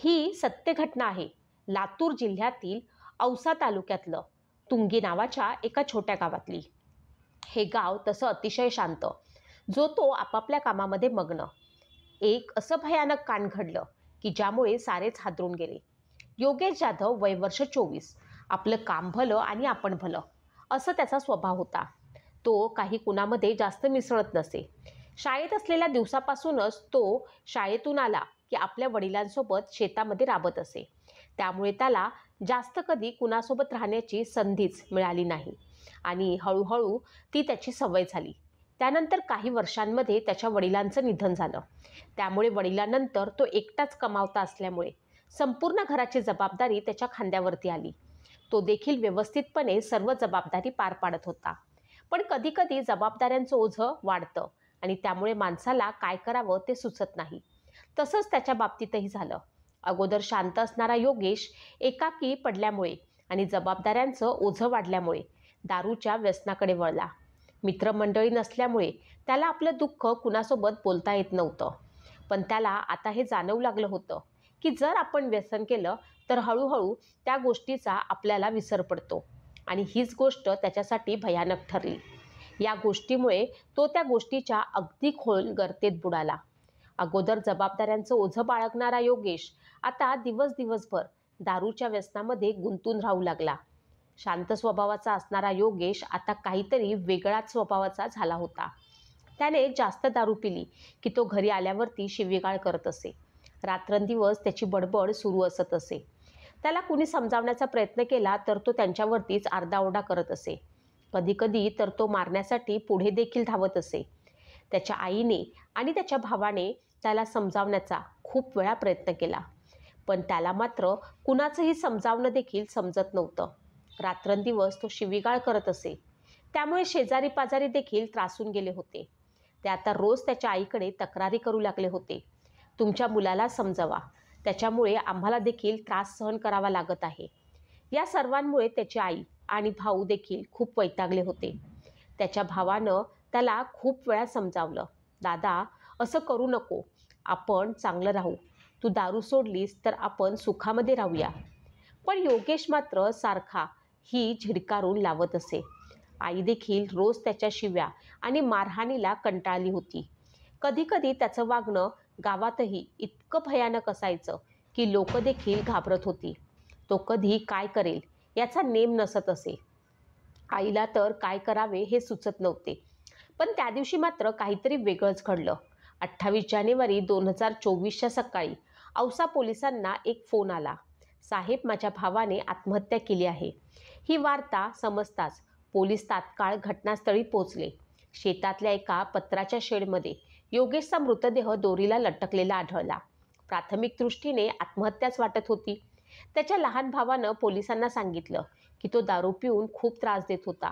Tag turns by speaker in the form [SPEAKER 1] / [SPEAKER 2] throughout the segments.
[SPEAKER 1] ही सत्य घटना आहे. लातूर जिल्ह्यातील औसा तालुक्यातलं तुंगी नावाच्या एका छोट्या गावातली. हे गाव तसं अतिशय शांत, जो तो आपापल्या कामामध्ये मग्न. एक असं भयानक कांड घडलं की ज्यामुळे सारेच हादरून गेले. योगेश जाधव, वय वर्ष 24. आपलं काम भलं आणि आपण भलं, असं त्याचा स्वभाव होता. तो काही कुणामध्ये जास्त मिसळत नसे. शाळेत असलेल्या दिवसापासूनच तो शाळेतून आला की आपल्या वडिलांसोबत शेतामध्ये राबत असे. त्यामुळे त्याला जास्त कधी कुणासोबत राहण्याची संधीच मिळाली नाही आणि हळूहळू ती त्याची सवय झाली. त्यानंतर काही वर्षांमध्ये त्याच्या वडिलांचं निधन झालं. त्यामुळे वडिलांनंतर तो एकटाच कमावता असल्यामुळे संपूर्ण घराची जबाबदारी त्याच्या खांद्यावरती आली. तो देखील व्यवस्थितपणे सर्व जबाबदारी पार पाडत होता. पण कधीकधी जबाबदाऱ्यांचं ओझं वाढतं आणि त्यामुळे माणसाला काय करावं ते सुचत नाही. तसंच त्याच्या बाबतीतही झालं. अगोदर शांत असणारा योगेश एकाकी पडल्यामुळे आणि जबाबदाऱ्यांचं ओझं वाढल्यामुळे दारूच्या व्यसनाकडे वळला. मित्रमंडळी नसल्यामुळे त्याला आपलं दुःख कुणासोबत बोलता येत नव्हतं. पण त्याला आता हे जाणवू लागलं होतं की जर आपण व्यसन केलं तर हळूहळू त्या गोष्टीचा आपल्याला विसर पडतो आणि हीच गोष्ट त्याच्यासाठी भयानक ठरली. या गोष्टीमुळे तो त्या गोष्टीच्या अगदी खोल गर्तेत बुडाला. अगोदर जबाबदाऱ्यांचं ओझं बाळगणारा योगेश आता दिवसभर दारूच्या व्यसनामध्ये गुंतून राहू लागला. शांत स्वभावाचा असणारा योगेश आता काहीतरी वेगळाच स्वभावाचा झाला होता. त्याने जास्त दारू पिली की तो घरी आल्यावरती शिवीगाळ करत असे. रात्रंदिवस त्याची बडबड सुरू असत असे. त्याला कुणी समजावण्याचा प्रयत्न केला तर तो त्यांच्यावरतीच आरडाओरडा करत असे. कधीकधी तर तो मारण्यासाठी पुढे देखील धावत असे. त्याच्या आईने आणि त्याच्या भावाने त्याला समजावण्याचा खूप वेळा प्रयत्न केला, पण त्याला मात्र कुणाचंही समजावणं देखील समजत नव्हतं. रात्रंदिवस तो शिवीगाळ करत असे. त्यामुळे शेजारी पाजारी देखील त्रासून गेले होते. ते आता रोज त्याच्या आईकडे तक्रारी करू लागले होते. तुमच्या मुलाला समजवा, त्याच्यामुळे आम्हाला देखील त्रास सहन करावा लागत आहे. या सर्वांमुळे त्याची आई आणि भाऊ देखील खूप वैतागले होते. त्याच्या भावानं त्याला खूप वेळा समजावलं, दादा असं करू नको, आपण चांगलं राहू, तू दारू सोडलीस तर आपण सुखामध्ये राहूया. पण योगेश मात्र सारखा ही झिडकारून लावत असे. आई देखील रोज त्याच्या शिव्या आणि मारहाणीला कंटाळली होती. कधीकधी त्याचं वागणं गावातही इतकं भयानक असायचं की लोक देखील घाबरत होती. तो कधी काय करेल याचा नेम नसत असे. आईला तर काय करावे हे सुचत नव्हते. पण त्या दिवशी मात्र काहीतरी वेगळंच घडलं. 28 जानेवारी 2024च्या सकाळी औसा पोलिसांना एक फोन आला. साहेब, माझ्या भावाने आत्महत्या केली आहे. ही वार्ता समजताच पोलीस तात्काळ घटनास्थळी पोहोचले. शेतातल्या एका पत्राच्या शेडमध्ये योगेशचा मृतदेह दोरीला लटकलेला आढळला. प्राथमिक दृष्टीने आत्महत्याच वाटत होती. त्याच्या लहान भावानं पोलिसांना सांगितलं की तो दारू पिऊन खूप त्रास देत होता.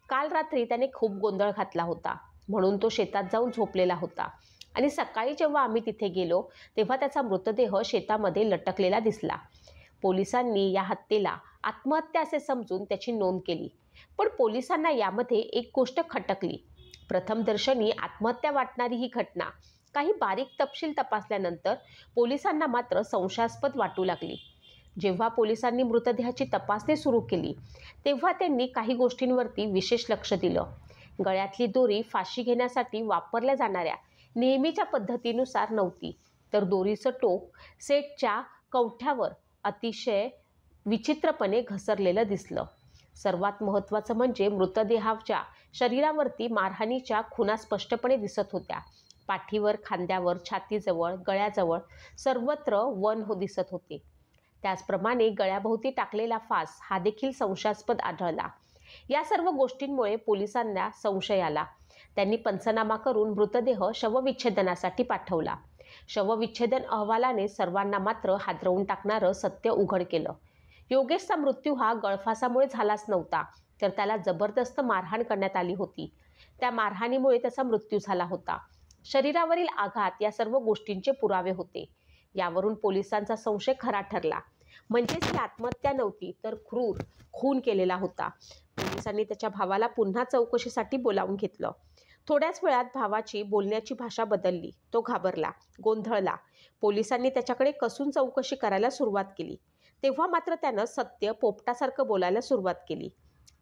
[SPEAKER 1] काल रात्री त्याने खूप गोंधळ घातला होता, म्हणून तो शेतात जाऊन झोपलेला होता आणि सकाळी जेव्हा आम्ही तिथे गेलो तेव्हा त्याचा मृतदेह शेतामध्ये लटकलेला दिसला. पोलिसांनी या हत्येला आत्महत्या असे समजून त्याची नोंद केली. पण पोलिसांना यामध्ये एक गोष्ट खटकली. प्रथमदर्शनी आत्महत्या वाटणारी ही घटना काही बारीक तपशील तपासल्यानंतर पोलिसांना मात्र संशयास्पद वाटू लागली. जेव्हा पोलिसांनी मृतदेहाची तपासणी सुरू केली तेव्हा त्यांनी काही गोष्टींवरती विशेष लक्ष दिलं. गळ्यातली दोरी फाशी घेण्यासाठी वापरल्या जाणाऱ्या नेहमीच्या पद्धतीनुसार नव्हती, तर दोरीचं टोक सेटच्या कवठ्यावर अतिशय विचित्रपणे घसरलेलं दिसलं. सर्वात महत्त्वाचं म्हणजे मृतदेहाच्या शरीरावरती मारहाणीच्या खुणा स्पष्टपणे दिसत होत्या. पाठीवर, खांद्यावर, छातीजवळ, गळ्याजवळ सर्वत्र वन दिसत होते. त्याचप्रमाणे गळ्याभोवती टाकलेला फास हा देखील संशयास्पद आढळला. या सर्व गोष्टींमुळे पोलिसांना संशय आला. त्यांनी पंचनामा करून मृतदेह शवविच्छेदनासाठी पाठवला. शवविच्छेदन अहवालाने सर्वांना मात्र हादरवून टाकणारं सत्य उघड केलं. योगेशचा मृत्यू हा गळफासामुळे झालाच नव्हता, तर त्याला जबरदस्त मारहाण करण्यात आली होती. त्या मारहाणीमुळे त्याचा मृत्यू झाला होता. शरीरावरील आघात या सर्व गोष्टींचे पुरावे होते. यावरून पोलिसांचा संशय खरा ठरला. म्हणजेच ही आत्महत्या नव्हती, तर क्रूर खून केलेला होता. पोलिसांनी त्याच्या भावाला पुन्हा चौकशीसाठी बोलावून घेतलं. थोड्याच वेळात भावाची बोलण्याची भाषा बदलली. तो घाबरला, गोंधळला. पोलिसांनी त्याच्याकडे कसून चौकशी करायला सुरुवात केली. तेव्हा मात्र त्यानं सत्य पोपटासारखं बोलायला सुरुवात केली.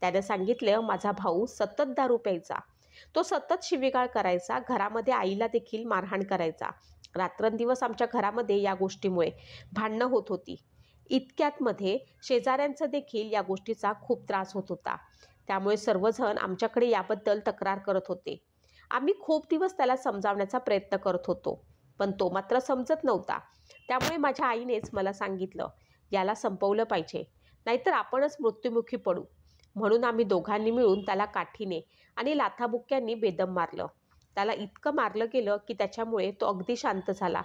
[SPEAKER 1] त्यानं सांगितलं, माझा भाऊ सतत दारू प्यायचा. तो सतत शिवीगाळ करायचा. घरामध्ये आईला देखील मारहाण करायचा. रात्रंदिवस आमच्या घरामध्ये या गोष्टीमुळे भांडणं होत होती. इतक्यातमध्ये शेजाऱ्यांचा देखील या गोष्टीचा खूप त्रास होत होता. त्यामुळे सर्वजण आमच्याकडे याबद्दल तक्रार करत होते. आम्ही खूप दिवस त्याला समजावण्याचा प्रयत्न करत होतो, पण तो मात्र समजत नव्हता. त्यामुळे माझ्या आईनेच मला सांगितलं, याला संपवलं पाहिजे, नाहीतर आपणच मृत्युमुखी पडू. म्हणून आम्ही दोघांनी मिळून त्याला काठीने आणि लाथाबुक्क्यांनी बेदम मारलं. त्याला इतकं मारलं गेलं की त्याच्यामुळे तो अगदी शांत झाला.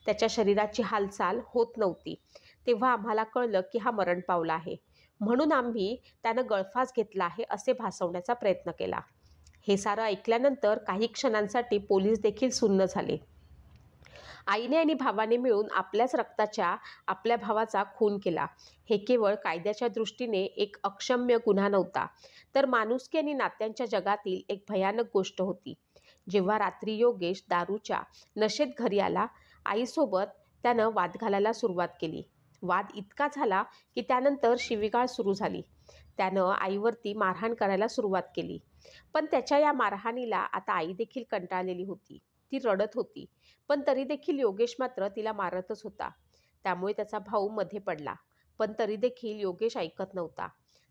[SPEAKER 1] त्याच्या शरीराची हालचाल होत नव्हती. तेव्हा आम्हाला कळलं की हा मरण पावला आहे. म्हणून आम्ही त्यानं गळफास घेतला आहे असे भासवण्याचा प्रयत्न केला. हे सारं ऐकल्यानंतर काही क्षणांसाठी पोलीस देखील सुन्न झाले. आईने आणि भावाने मिळून आपल्याच रक्ताच्या आपल्या भावाचा खून केला. हे केवळ कायद्याच्या दृष्टीने एक अक्षम्य गुन्हा नव्हता, तर माणुसकी आणि नात्यांच्या जगातील एक भयानक गोष्ट होती. जेव्हा रात्री योगेश दारूच्या नशेत घरी आला, आईसोबत त्यानं वाद घालायला सुरुवात केली. वाद इतका झाला की त्यानंतर शिवीगाळ सुरू झाली. त्यानं आईवरती मारहाण करायला सुरुवात केली. पण त्याच्या या मारहाणीला आता आई देखील कंटाळलेली होती. ती रडत होती, पण तरी देखील योगेश मात्र तिला मारतच होता. त्यामुळे त्याचा भाऊ मध्ये पडला, पण तरी देखील योगेश ऐकत नव्हता.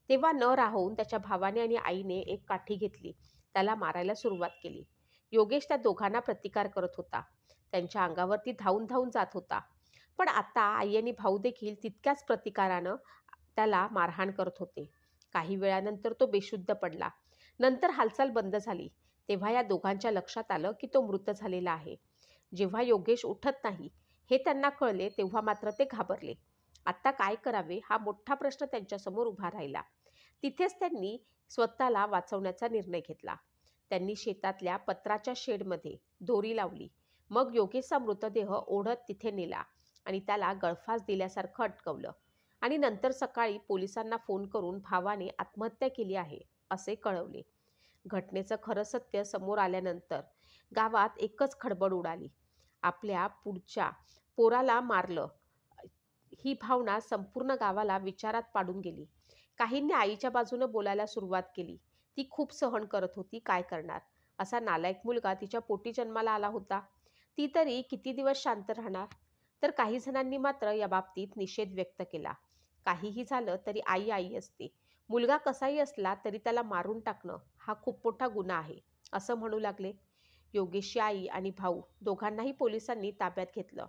[SPEAKER 1] तेव्हा न राहून त्याच्या भावाने आणि आईने एक काठी घेतली, त्याला मारायला सुरुवात केली. योगेश त्या दोघांना प्रतिकार करत होता. त्यांच्या अंगावरती धावून धावून जात होता. पण आता आई आणि भाऊ देखील तितक्याच प्रतिकारानं त्याला मारहाण करत होते. काही वेळानंतर तो बेशुद्ध पडला. नंतर हालचाल बंद झाली. तेव्हा या दोघांच्या लक्षात आलं की तो मृत झालेला आहे. जेव्हा योगेश उठत नाही हे त्यांना कळले, तेव्हा मात्र ते घाबरले. आत्ता काय करावे हा मोठा प्रश्न त्यांच्यासमोर उभा राहिला. तिथेच त्यांनी स्वतःला वाचवण्याचा निर्णय घेतला. त्यांनी शेतातल्या पत्राच्या शेडमध्ये दोरी लावली. मग योगेशचा मृतदेह ओढत तिथे नेला आणि त्याला गळफास दिल्यासारखं अटकवलं. आणि नंतर सकाळी पोलिसांना फोन करून भावाने आत्महत्या केली आहे असे कळवले. घटनेचं खरं सत्य समोर आल्यानंतर गावात एकच खळबळ उडाली. आपल्या पुढच्या पोराला मारलं ही भावना संपूर्ण गावाला विचारात पाडून गेली. काहींनी आईच्या बाजूनं बोलायला सुरुवात केली. ती खूप सहन करत होती, काय करणार? असा नालायक मुलगा तिच्या पोटी जन्माला आला होता. ती तरी किती दिवस शांत राहणार? तर काही जणांनी मात्र या बाबतीत निषेध व्यक्त केला. काहीही झालं तरी आई आई असते. मुलगा कसाही असला तरी त्याला मारून टाकणं हा खूप मोठा गुन्हा आहे असं म्हणू लागले. योगेशची आई आणि भाऊ दोघांनाही पोलिसांनी ताब्यात घेतलं.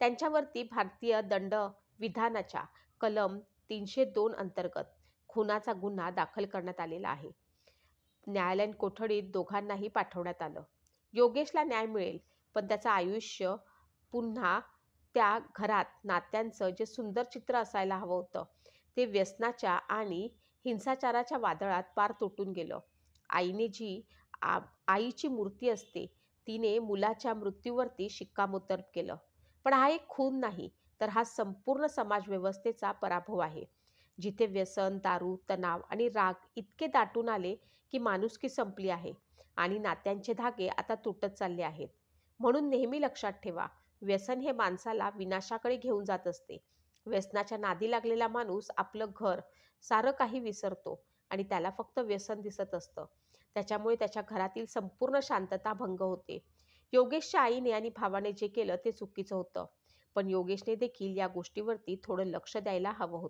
[SPEAKER 1] त्यांच्यावरती भारतीय दंड विधानाच्या कलम 302 अंतर्गत खुनाचा गुन्हा दाखल करण्यात आलेला आहे. न्यायालयीन कोठडीत दोघांनाही पाठवण्यात आलं. योगेशला न्याय मिळेल, पण त्याचं आयुष्य पुन्हा त्या घरात नात्यांचं जे सुंदर चित्र असायला हवं होतं ते व्यसनाच्या आणि हिंसाचाराच्या वादळात पार तुटून गेलं. आईने जी आईची मूर्ती असते तिने मुलाच्या मृत्यूवरती शिक्कामोर्तब केलं. पण हा एक खून नाही, तर हा संपूर्ण समाजव्यवस्थेचा पराभव आहे. जिथे व्यसन, दारू, तणाव आणि राग इतके दाटून आले की माणुसकी संपली आहे आणि नात्यांचे धागे आता तुटत चालले आहेत. म्हणून नेहमी लक्षात ठेवा, व्यसन हे माणसाला विनाशाकडे घेऊन जात असते. व्यसनाच्या नादी लागलेला माणूस आपलं घर सारं काही विसरतो आणि त्याला फक्त व्यसन दिसत असतं. त्याच्यामुळे त्याच्या घरातील संपूर्ण शांतता भंग होते. योगेशच्या आईने आणि भावाने जे केलं ते चुकीचं होतं, पण योगेशने देखील या गोष्टीवरती थोडं लक्ष द्यायला हवं होतं.